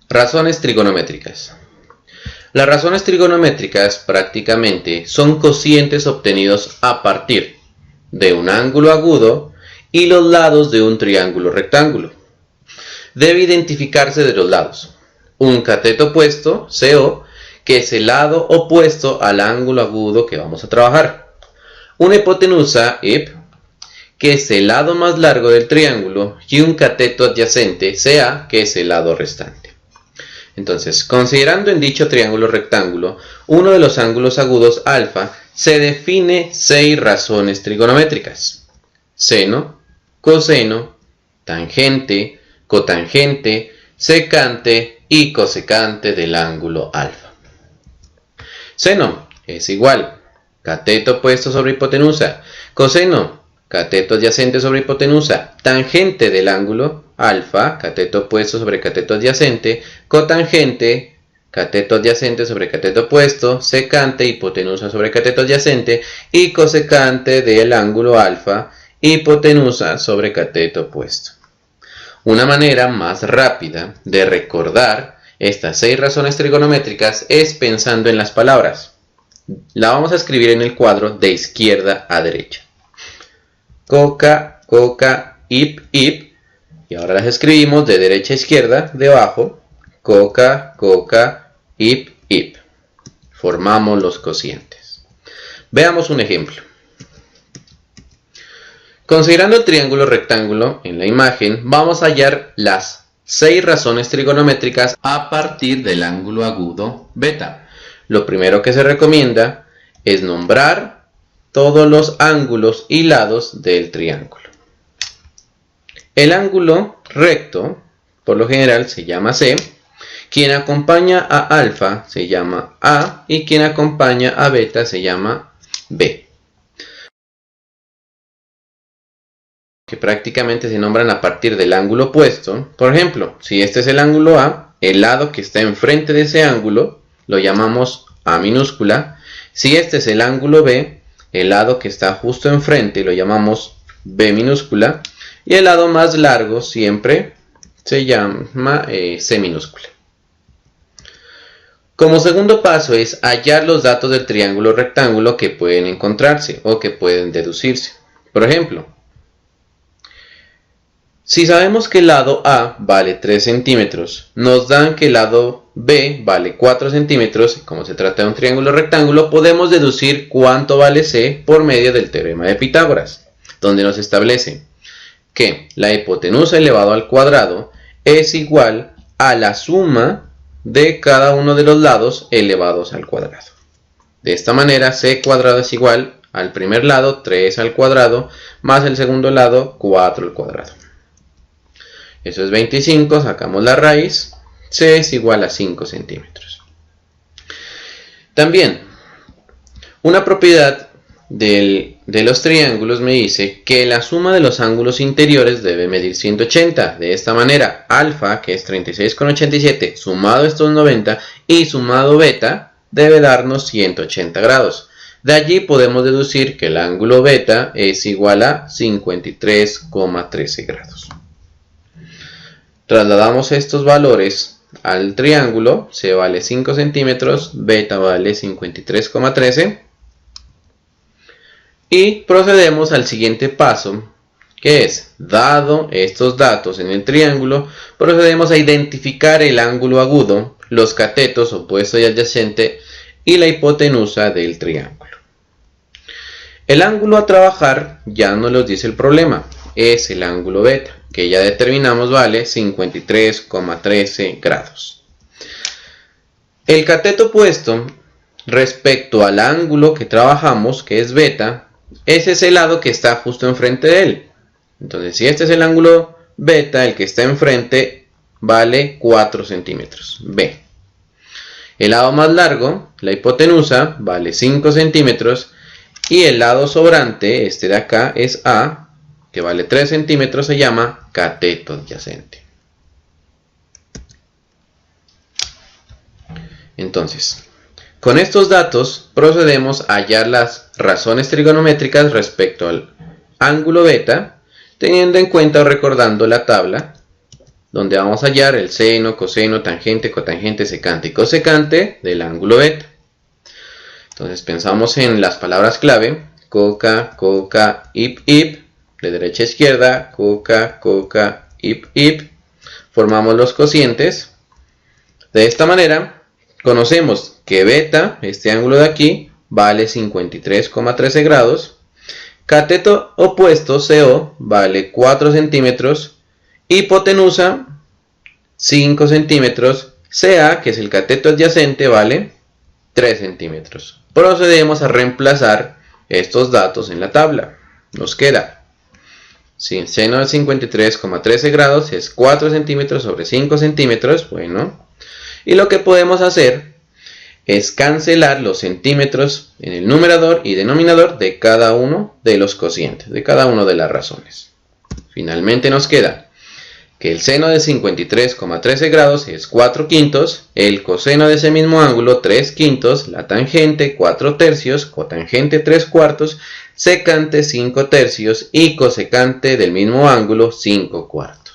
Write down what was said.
Razones trigonométricas. Las razones trigonométricas prácticamente son cocientes obtenidos a partir de un ángulo agudo y los lados de un triángulo rectángulo. Debe identificarse de los lados un cateto opuesto, CO, que es el lado opuesto al ángulo agudo que vamos a trabajar. Una hipotenusa, IP, que es el lado más largo del triángulo, y un cateto adyacente, CA, que es el lado restante. Entonces, considerando en dicho triángulo rectángulo uno de los ángulos agudos alfa, se define 6 razones trigonométricas: seno, coseno, tangente, cotangente, secante y cosecante del ángulo alfa. Seno es igual cateto opuesto sobre hipotenusa, coseno, cateto adyacente sobre hipotenusa, tangente del ángulo alfa, cateto opuesto sobre cateto adyacente, cotangente, cateto adyacente sobre cateto opuesto, secante, hipotenusa sobre cateto adyacente, y cosecante del ángulo alfa, hipotenusa sobre cateto opuesto. Una manera más rápida de recordar estas 6 razones trigonométricas es pensando en las palabras. La vamos a escribir en el cuadro de izquierda a derecha. Coca, coca, ip, ip. Y ahora las escribimos de derecha a izquierda, debajo. Coca, coca, ip, ip. Formamos los cocientes. Veamos un ejemplo. Considerando el triángulo rectángulo en la imagen, vamos a hallar las 6 razones trigonométricas a partir del ángulo agudo beta. Lo primero que se recomienda es nombrar todos los ángulos y lados del triángulo. El ángulo recto, por lo general, se llama C. Quien acompaña a alfa se llama A y quien acompaña a beta se llama B. Que prácticamente se nombran a partir del ángulo opuesto. Por ejemplo, si este es el ángulo A, el lado que está enfrente de ese ángulo lo llamamos A minúscula. Si este es el ángulo B, el lado que está justo enfrente lo llamamos B minúscula. Y el lado más largo siempre se llama C minúscula. Como segundo paso es hallar los datos del triángulo rectángulo que pueden encontrarse o que pueden deducirse. Por ejemplo, si sabemos que el lado A vale 3 centímetros, nos dan que el lado B vale 4 centímetros, y como se trata de un triángulo rectángulo, podemos deducir cuánto vale C por medio del teorema de Pitágoras, donde nos establece que la hipotenusa elevado al cuadrado es igual a la suma de cada uno de los lados elevados al cuadrado. De esta manera, C cuadrado es igual al primer lado, 3 al cuadrado, más el segundo lado, 4 al cuadrado. Eso es 25, sacamos la raíz, C es igual a 5 centímetros. También, una propiedad de los triángulos me dice que la suma de los ángulos interiores debe medir 180. De esta manera, alfa, que es 36,87, sumado estos 90 y sumado beta, debe darnos 180 grados. De allí podemos deducir que el ángulo beta es igual a 53,13 grados. Trasladamos estos valores al triángulo, C vale 5 centímetros, beta vale 53,13 y procedemos al siguiente paso, que es, dado estos datos en el triángulo, procedemos a identificar el ángulo agudo, los catetos opuesto y adyacente y la hipotenusa del triángulo. El ángulo a trabajar ya nos lo dice el problema, es el ángulo beta, que ya determinamos vale 53,13 grados. El cateto opuesto respecto al ángulo que trabajamos, que es beta, ese es el lado que está justo enfrente de él. Entonces, si este es el ángulo beta, el que está enfrente vale 4 centímetros, B. El lado más largo, la hipotenusa, vale 5 centímetros y el lado sobrante, este de acá, es A, que vale 3 centímetros, se llama cateto adyacente. Entonces, con estos datos procedemos a hallar las razones trigonométricas respecto al ángulo beta, teniendo en cuenta o recordando la tabla donde vamos a hallar el seno, coseno, tangente, cotangente, secante y cosecante del ángulo beta. Entonces pensamos en las palabras clave, coca, coca, ip, ip, de derecha a izquierda, coca, coca, ip, ip. Formamos los cocientes. De esta manera, conocemos que beta, este ángulo de aquí, vale 53,13 grados. Cateto opuesto, CO, vale 4 centímetros. Hipotenusa, 5 centímetros. CA, que es el cateto adyacente, vale 3 centímetros. Procedemos a reemplazar estos datos en la tabla. Nos queda, seno de 53,13 grados es 4 centímetros sobre 5 centímetros. Bueno, y lo que podemos hacer es cancelar los centímetros en el numerador y denominador de cada uno de los cocientes, de cada una de las razones. Finalmente nos queda que el seno de 53,13 grados es 4 quintos, el coseno de ese mismo ángulo 3 quintos, la tangente 4 tercios, cotangente 3 cuartos, secante 5 tercios y cosecante del mismo ángulo 5 cuartos.